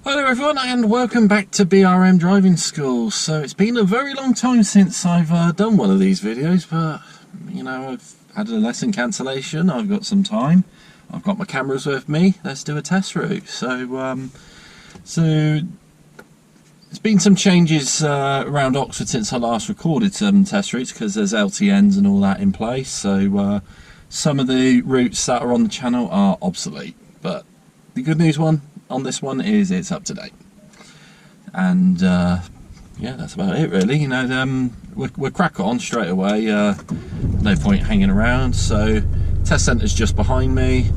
Hello everyone and welcome back to BRM Driving School. So it's been a very long time since I've done one of these videos, but you know, I've had a lesson cancellation, I've got some time, I've got my cameras with me, let's do a test route. So there's been some changes around Oxford since I last recorded some test routes because there's LTNs and all that in place, so some of the routes that are on the channel are obsolete, but the good news on this one is it's up to date. And yeah, that's about it really. You know, we'll crack on straight away, no point hanging around. So test centre's just behind me.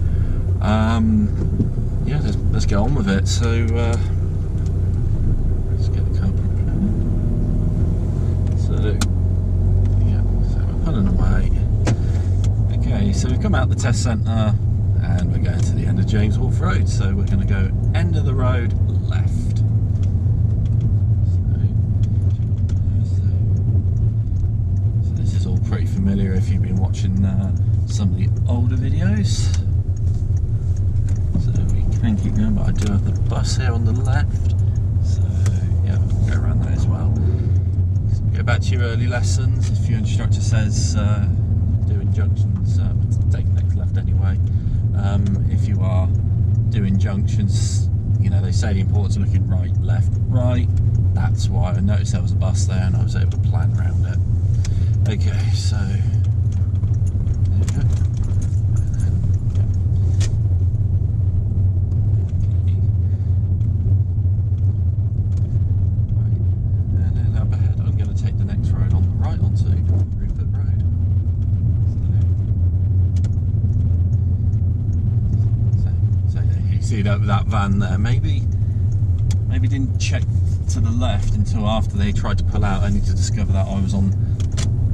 Yeah, let's get on with it. So let's get the car prepared. So yeah, so we're pulling away. Okay, so we've come out the test centre and we're going to the end of James Wolfe Road, so we're going to go end of the road left. So this is all pretty familiar if you've been watching some of the older videos. So we can keep going, but I do have the bus here on the left, so yeah, we'll go around that as well. So go back to your early lessons. If your instructor says doing junctions, take the next left anyway. If you are doing junctions, you know, they say the importance of looking right, left, right. That's why I noticed there was a bus there and I was able to plan around it. Okay, so there we go. And then up ahead, I'm going to take the next road on the right onto Rupert Road. See that van there, maybe didn't check to the left until after they tried to pull out, only to discover that I was on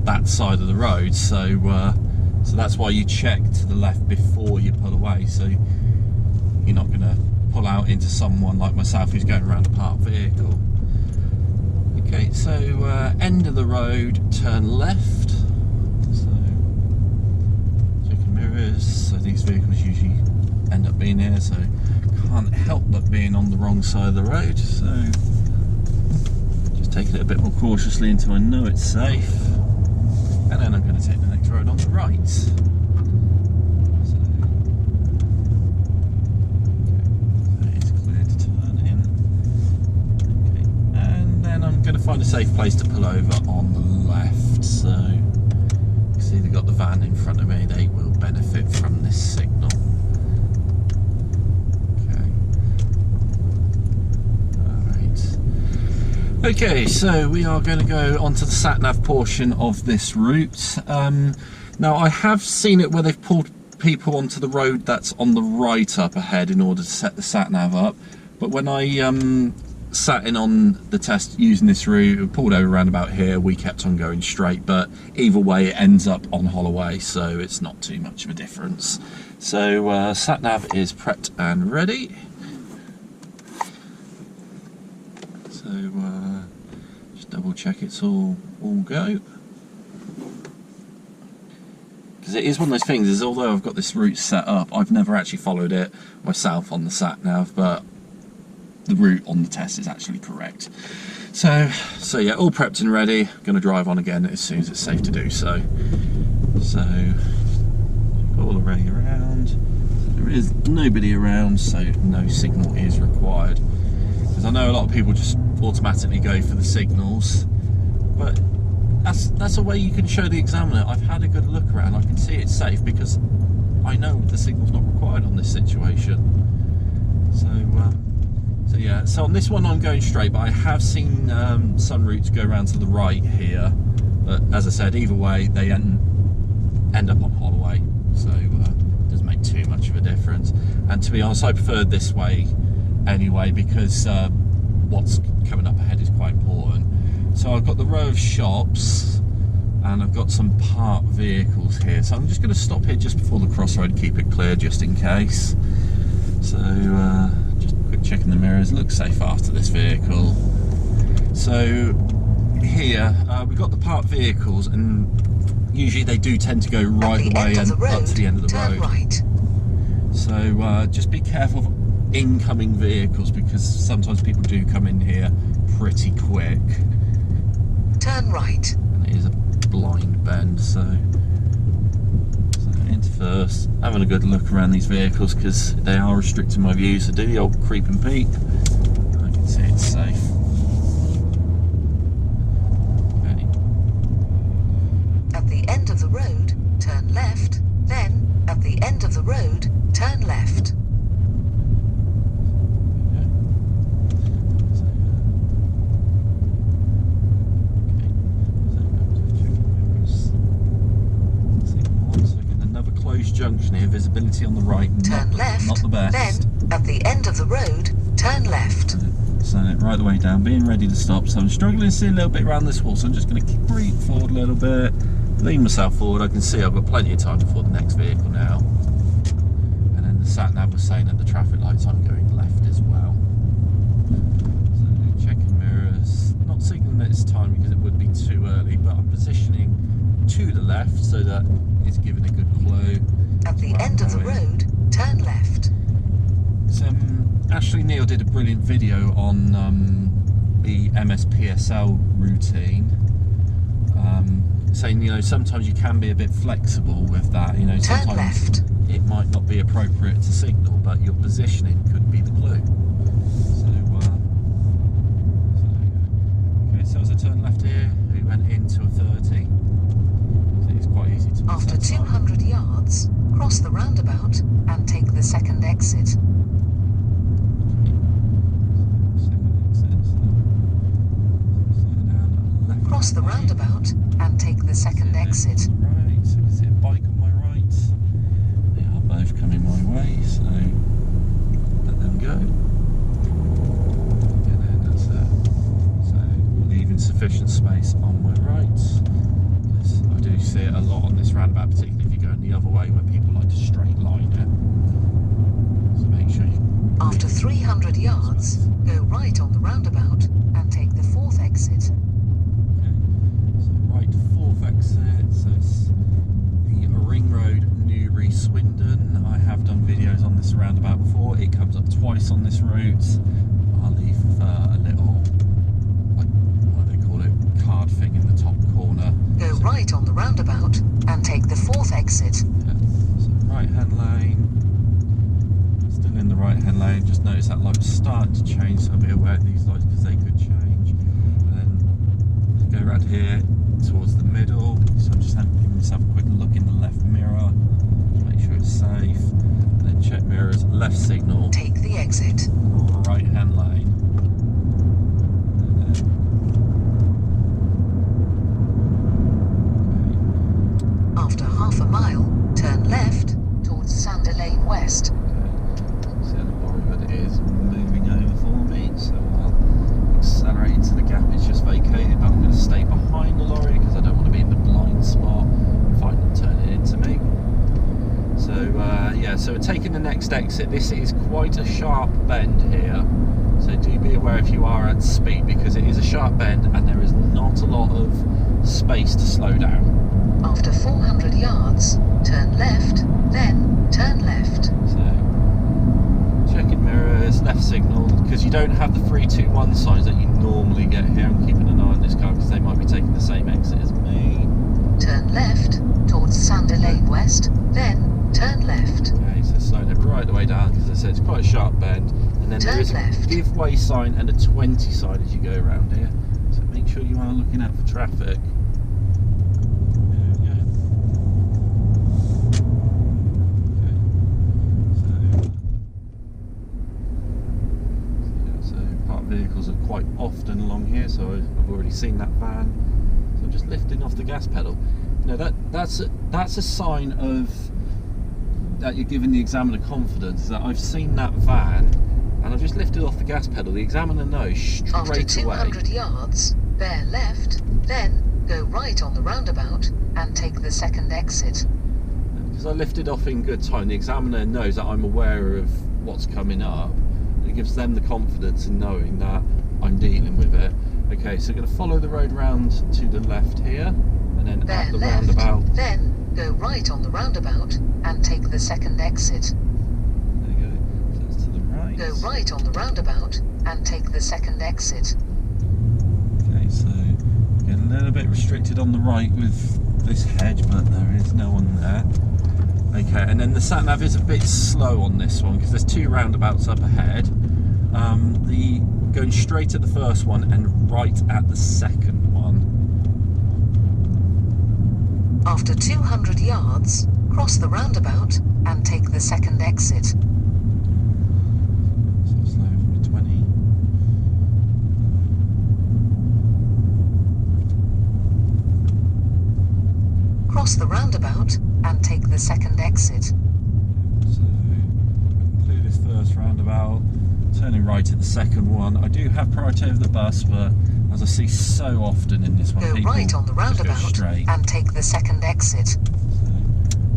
that side of the road. So so that's why you check to the left before you pull away, so you're not going to pull out into someone like myself who's going around a parked vehicle. Okay, so end of the road, turn left. So checking mirrors, so these vehicles usually end up being here, so can't help but being on the wrong side of the road, so just taking it a bit more cautiously until I know it's safe, and then I'm going to take the next road on the right. So, okay, it's clear to turn in. Okay, and then I'm going to find a safe place to pull over on the left. So you can see they've got the van in front of me, they will benefit from this signal. Okay, so we are going to go onto the sat-nav portion of this route. Now I have seen it where they've pulled people onto the road that's on the right up ahead in order to set the sat-nav up, but when I sat in on the test using this route, pulled over around about here, we kept on going straight, but either way it ends up on Holloway, so it's not too much of a difference. So sat-nav is prepped and ready. So just double check it's all go, because it is one of those things, is although I've got this route set up, I've never actually followed it myself on the sat nav, but the route on the test is actually correct. So yeah, all prepped and ready. Going to drive on again as soon as it's safe to do so. So all the way around. So there is nobody around, so no signal is required. Because I know a lot of people just automatically go for the signals, but that's a way you can show the examiner I've had a good look around, I can see it's safe because I know the signal's not required on this situation. So yeah, so on this one I'm going straight, but I have seen some routes go around to the right here, but as I said, either way they end up on Holloway, so it doesn't make too much of a difference. And to be honest, I prefer this way anyway, because what's coming up ahead is quite important. So I've got the row of shops and I've got some parked vehicles here, so I'm just going to stop here just before the crossroad, keep it clear just in case. So just a quick check in the mirrors, looks safe after this vehicle. So here we've got the parked vehicles, and usually they do tend to go right the way and up to the end of the road. Right. So just be careful incoming vehicles, because sometimes people do come in here pretty quick. Turn right. And it is a blind bend, so into first, having a good look around these vehicles because they are restricting my view, so do the old creep and peek. I can see it's safe. Okay. At the end of the road, turn left, then, at the end of the road, turn left. Junction here, visibility on the right, turn left, not the best. Then, at the end of the road, turn left. So right the way down, being ready to stop. So I'm struggling to see a little bit around this wall, so I'm just going to creep forward a little bit, lean myself forward. I can see I've got plenty of time before the next vehicle now. And then the sat-nav was saying at the traffic lights I'm going left as well. So checking mirrors, not signalling that it's time because it would be too early, but I'm positioning to the left so that it's giving a good clue. At the end of the road, turn left. So, Ashley Neal did a brilliant video on the MSPSL routine, saying, you know, sometimes you can be a bit flexible with that. You know, turn sometimes left. It might not be appropriate to signal, but your positioning could be the clue. Okay, so as I turn left here, we went into a 30. It's quite easy to miss. After 200 yards, cross the roundabout and take the second exit. Cross the roundabout and take the second exit. Right, so I can see a bike on my right. They are both coming my way, so let them go. And then that's it. So leaving sufficient space on my right. I do see it a lot on this roundabout, particularly if you're going the other way where people like to straight line it. So make sure you... After 300 yards, go right on the roundabout and take the fourth exit. Okay, so right fourth exit, so it's the Ring Road, Newbury, Swindon. I have done videos on this roundabout before. It comes up twice on this route. I'll leave a little, like, what do they call it, card thing in the top corner. Go right on the roundabout and take the fourth exit. Yeah. So right hand lane, still in the right hand lane. Just notice that light was starting to change, so I'll be aware of these lights because they could change. And then go around here towards the middle. So I'm just giving myself a quick look in the left mirror to make sure it's safe. And then check mirrors, left signal. Take the exit. Right hand lane. After half a mile, turn left towards Sander Lane West. Okay. So the lorry hood is moving over for me, so I'll accelerate into the gap it's just vacated, but I'm going to stay behind the lorry because I don't want to be in the blind spot and find them turning into me. So yeah, so we're taking the next exit. This is quite a sharp bend here, so do be aware if you are at speed because it is a sharp bend and there is not a lot of space to slow down. After 400 yards, turn left, then turn left. So, checking mirrors, left signal, because you don't have the 3-2-1 signs that you normally get here. I'm keeping an eye on this car because they might be taking the same exit as me. Turn left towards Sander Lane West, then turn left. Okay, so slowing it right the way down because as I said it's quite a sharp bend. And then there is a give way sign and a 20 sign as you go around here. So make sure you are looking out for traffic. Vehicles are quite often along here, so I've already seen that van, so I'm just lifting off the gas pedal. You know, that's a sign of that you're giving the examiner confidence that I've seen that van and I've just lifted off the gas pedal. The examiner knows straight away. After 200 yards, bear left, then go right on the roundabout and take the second exit. Because I lifted off in good time, the examiner knows that I'm aware of what's coming up. It gives them the confidence in knowing that I'm dealing with it. Okay, so I'm going to follow the road round to the left here, and then bear at the left, roundabout. Then go right on the roundabout and take the second exit. There you go. So it's to the right. Go right on the roundabout and take the second exit. Okay, so getting a little bit restricted on the right with this hedge, but there is no one there. Okay, and then the sat nav is a bit slow on this one because there's 2 roundabouts up ahead. The going straight at the first one and right at the second one. After 200 yards, cross the roundabout and take the second exit. So slow from the 20. Cross the roundabout and take the second exit. So clear this first roundabout, turning right at the second one. I do have priority over the bus, but as I see so often in this one, Go people right on the just go roundabout straight. and take the second exit. So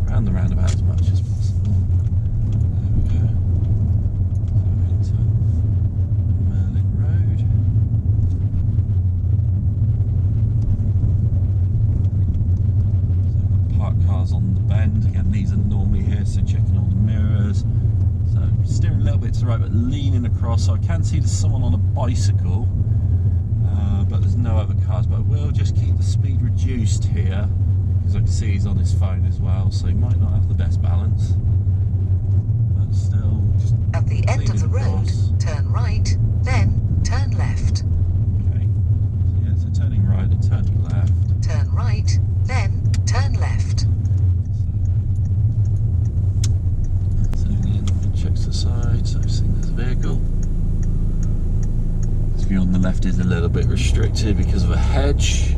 around the roundabout as much as possible. There we go. So into Merlin Road. So parked cars on the bend. Again, these are normally here, so checking all the mirrors. So steering a little bit to the right, but leaning across. So I can see there's someone on a bicycle, but there's no other cars. But I will just keep the speed reduced here, because I can see he's on his phone as well, so he might not have the best balance. But still, just At the end of the road, across. turn right, then turn left. Okay. So yeah, so turning right and turning left. Turn right, then turn left. Zooming in, checks the side, so I've seen there's a vehicle. This view on the left is a little bit restricted because of a hedge.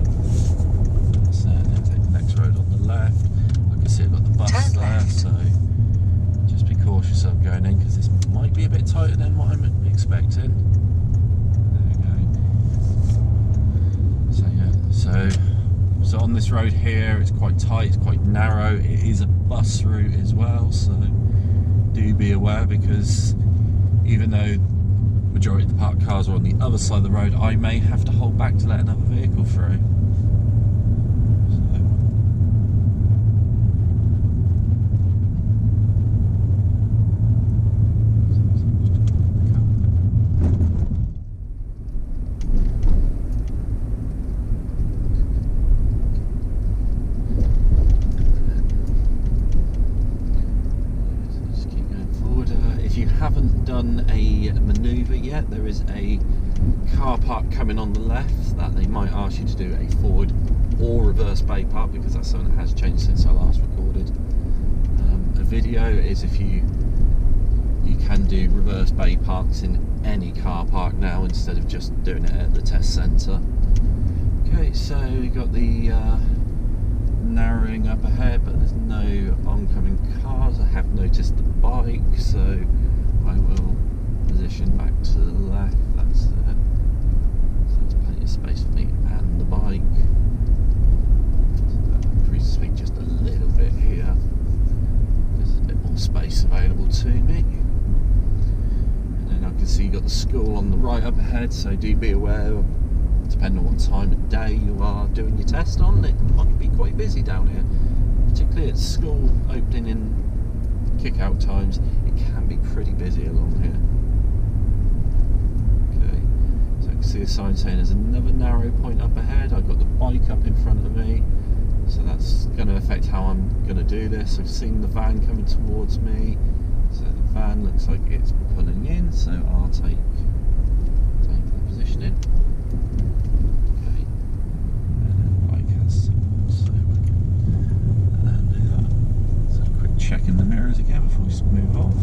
So then take the next road on the left. I can see I've got the bus Turn there, left. so just be cautious of going in because this might be a bit tighter than what I'm expecting. There we go. So yeah, so on this road here, it's quite tight, it's quite narrow. It is a bus route as well, so do be aware, because even though majority of the parked cars are on the other side of the road, I may have to hold back to let another vehicle through. Just keep going forward. If you haven't done a manoeuvre yet, there is a car park coming on the left that they might ask you to do a forward or reverse bay park, because that's something that has changed since I last recorded a video. Is if you can do reverse bay parks in any car park now instead of just doing it at the test centre. Okay, so we've got the narrowing up ahead, but there's no oncoming cars. I have noticed the bike, so I will position back to the left. That's it. So there's plenty of space for me and the bike. So increase the speed just a little bit here. There's a bit more space available to me. And then I can see you've got the school on the right up ahead, so do be aware, depending on what time of day you are doing your test on, it might be quite busy down here. Particularly at school opening and kick-out times, it can be pretty busy along here. Okay, so I can see a sign saying there's another narrow point up ahead. I've got the bike up in front of me, so that's going to affect how I'm going to do this. I've seen the van coming towards me, so the van looks like it's pulling in, so I'll take the position in. Okay, and then the bike has someone, so we can let them do that. So a quick check in the mirrors again before we move off.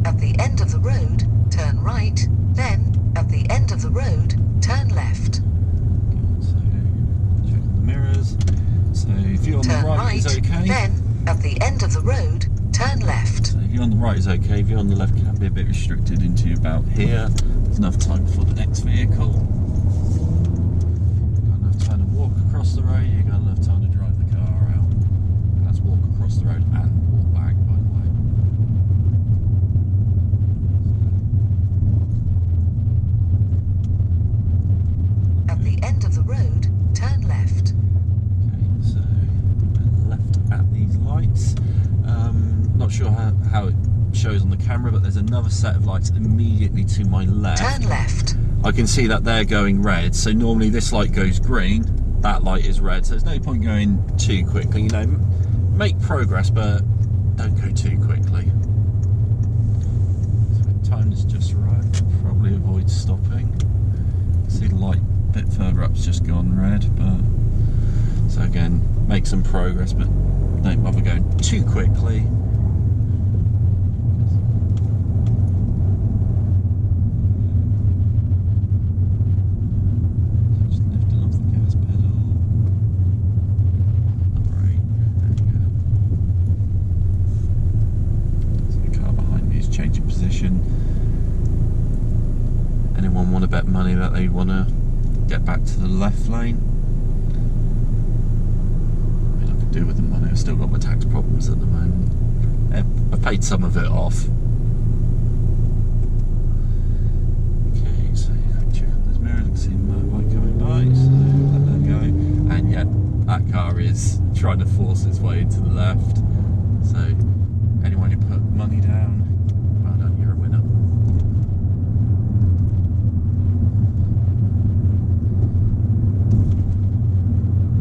At the end of the road, turn right, then, at the end of the road, turn left. So check the mirrors. So if you're on Turn the right right, is okay. then, at the end of the road, turn left. So if you're on the right is okay. If you're on the left, you can be a bit restricted into about here. There's enough time for the next vehicle. You've got enough time to walk across the road. You've got enough time to drive the car out. And that's walk across the road and walk back. lights. Not sure how it shows on the camera, but there's another set of lights immediately to my left. Turn left. I can see that they're going red, so normally this light goes green, that light is red, so there's no point going too quickly. You know, make progress, but don't go too quickly. So time is just right, probably avoid stopping. See the light a bit further up's just gone red, but so again, make some progress, but don't bother going too quickly. Just lifting off the gas pedal. Right, there you go. So the car behind me is changing position. Anyone want to bet money that they want to get back to the left lane? I mean, I could do with the money. I've still got my tax problems at the moment. I've paid some of it off. Okay, so check on those mirrors. I can see the motorbike coming by, so let that go. And yet, that car is trying to force its way into the left. So, anyone who put money down, well done, you're a winner.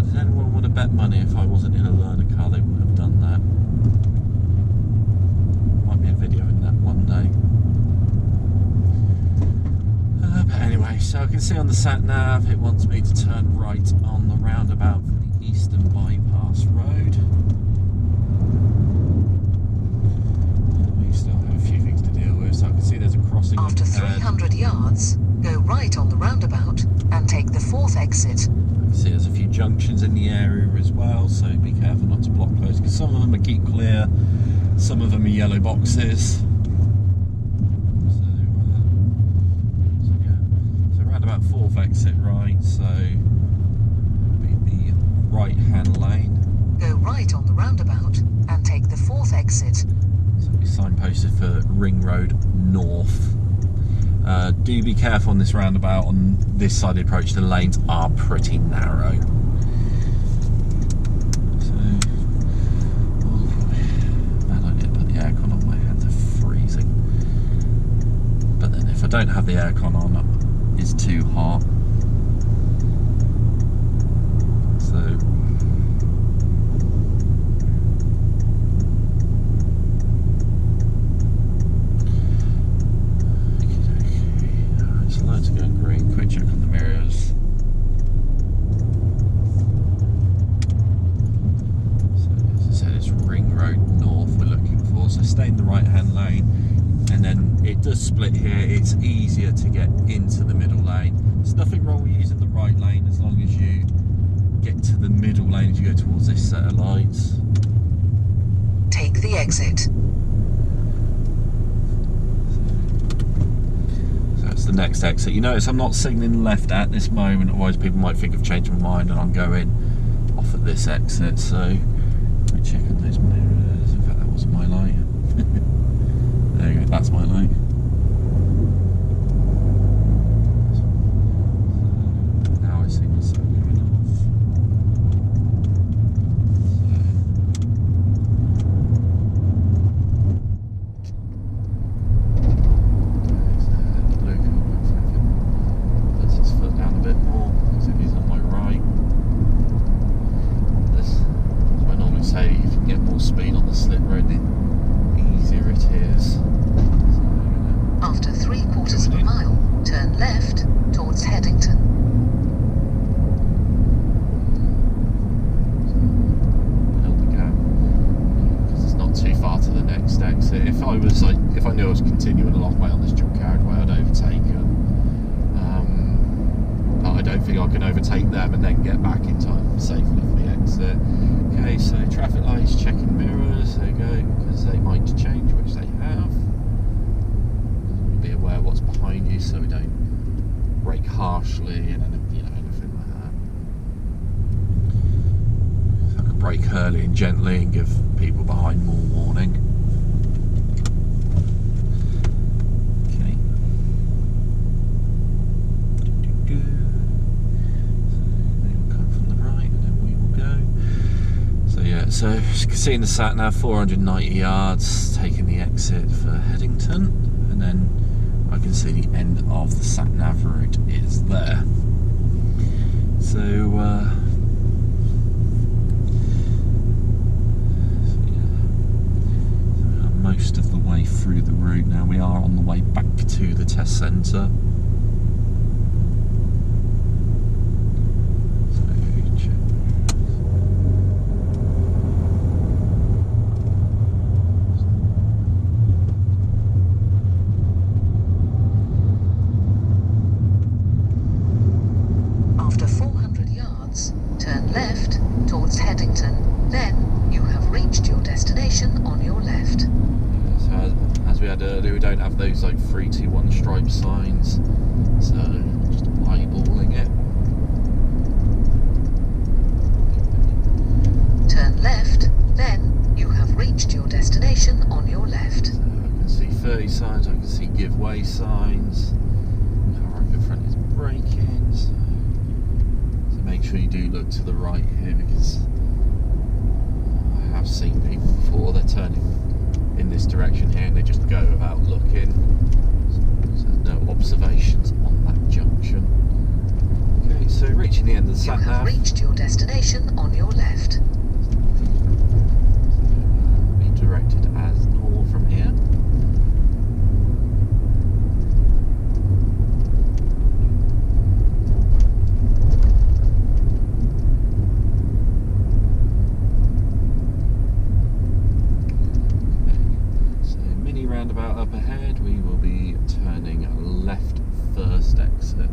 Does anyone want to bet money if I wasn't in a learner car they wouldn't have done that? Might be a video in that one day. But anyway, so I can see on the sat nav it wants me to turn right on the roundabout for the Eastern Bypass Road. We still have a few things to deal with, so I can see there's a crossing. After 300 yards, go right on the roundabout and take the 4th exit. I see there's a few junctions in the area as well, so be careful not to block those, because some of them are keep clear, some of them are yellow boxes. So yeah, so around about 4th exit right, so be the right hand lane. Go right on the roundabout and take the 4th exit. So it'll be signposted for Ring Road North. Do be careful on this roundabout. On this side of the approach, the lanes are pretty narrow. So, bad idea to put the aircon on, my hands are freezing. But then if I don't have the aircon on, it's too hot. So, lights are going green. Quick check on the mirrors. So as I said, it's Ring Road North we're looking for. So stay in the right hand lane, and then it does split here. It's easier to get into the middle lane. There's nothing wrong with using the right lane as long as you get to the middle lane as you go towards this set of lights. Take the exit. The next exit. You notice I'm not signalling left at this moment, otherwise people might think I've changed my mind and I'm going off at this exit. So let me check on those mirrors. In fact, that wasn't my light. There you go, that's my light. Now I see myself coming off. Speed on the slip road, the easier it is. So, After 3/4 of a mile, turn left towards Headington. Build the gap because it's not too far to the next exit. If I knew I was continuing a long way on this dual carriageway, I'd overtake them. But I don't think I can overtake them and then get back in time safely for the exit. Okay, so traffic lights, checking mirrors, there you go, because they might change, which they have. Be aware of what's behind you so we don't brake harshly and anything like that. So I can brake early and gently and give people behind more warning. Okay. So they will come from the right and then we will go. So yeah, Yeah, so as you can see in the sat nav, 490 yards, taking the exit for Headington, and then I can see the end of the sat nav route is there. So, yeah, most of the way through the route now. We are on the way back to the test centre. After 400 yards, turn left towards Headington. Then you have reached your destination on your left. So as we had earlier, we don't have those like 3, 2, 1 stripe signs, so just eyeballing it. Turn left, then you have reached your destination on your left. So I can see 30 signs, I can see give way signs. Car over front is braking, so make sure you do look to the right here, because I have seen people before, they're turning in this direction here and they just go without looking. So there's no observations on that junction. Okay, so reaching the end of the sat nav. You have reached your destination on your left. Be directed as normal from here. Roundabout up ahead, we will be turning left first exit.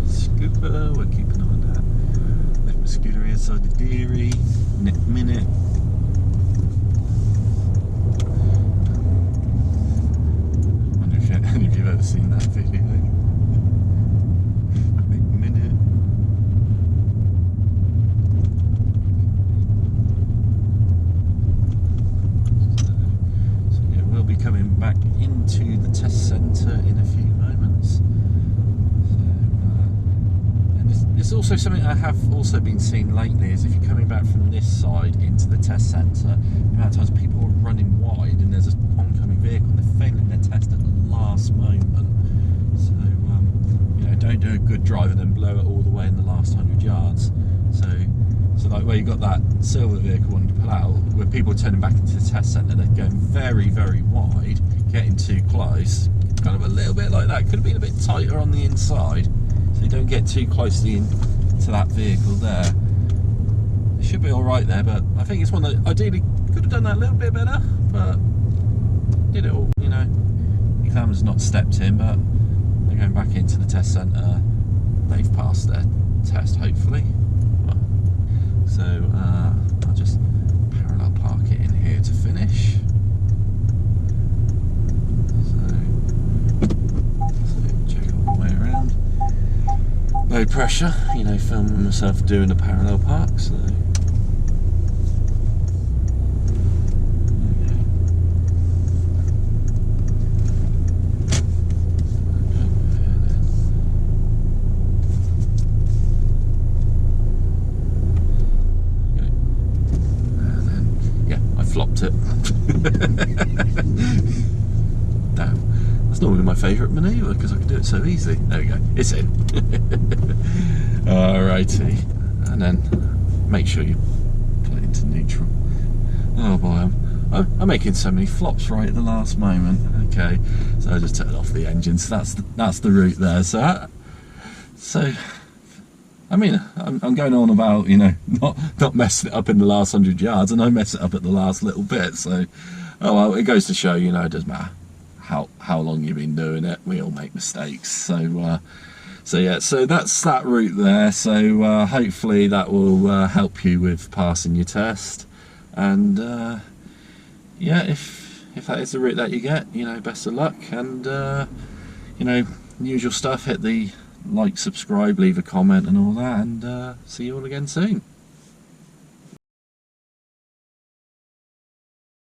Scooper, we're keeping on that. Left my scooter inside the dairy, next minute. If you've ever seen that video. Big minute. So yeah, we'll be coming back into the test centre in a few moments. So, and it's also something I have also been seeing lately, is if you're coming back from this side into the test centre, the amount of times people are running wide and there's an oncoming vehicle and they're failing their test at the last moment. So you know, don't do a good drive and then blow it all the way in the last 100 yards. So like where you got that silver vehicle wanting to pull out, where people are turning back into the test centre, they're going very, very wide, getting too close, kind of a little bit like that. Could have been a bit tighter on the inside, so you don't get too close to that vehicle there. It should be all right there, but I think it's one that ideally could have done that a little bit better, but did it all, you know. Examiner's not stepped in, but they're going back into the test centre. They've passed their test, hopefully. So I'll just parallel park it in here to finish. So check all the way around. Low pressure, you know, filming myself doing a parallel park, so. Flopped it. Damn, that's normally my favourite manoeuvre because I can do it so easily. There we go, it's in. Alrighty, and then make sure you put it into neutral. Oh boy, I'm making so many flops right at the last moment. Okay, so I just turned off the engine. So that's the route there. So I mean, I'm going on about, you know, not messing it up in the last 100 yards, and I mess it up at the last little bit. So, oh well, it goes to show, you know, it doesn't matter how long you've been doing it. We all make mistakes. So yeah, so that's that route there. So hopefully that will help you with passing your test. And yeah, if that is the route that you get, you know, best of luck. And you know, usual stuff. Hit the like, subscribe, leave a comment and all that, and see you all again soon.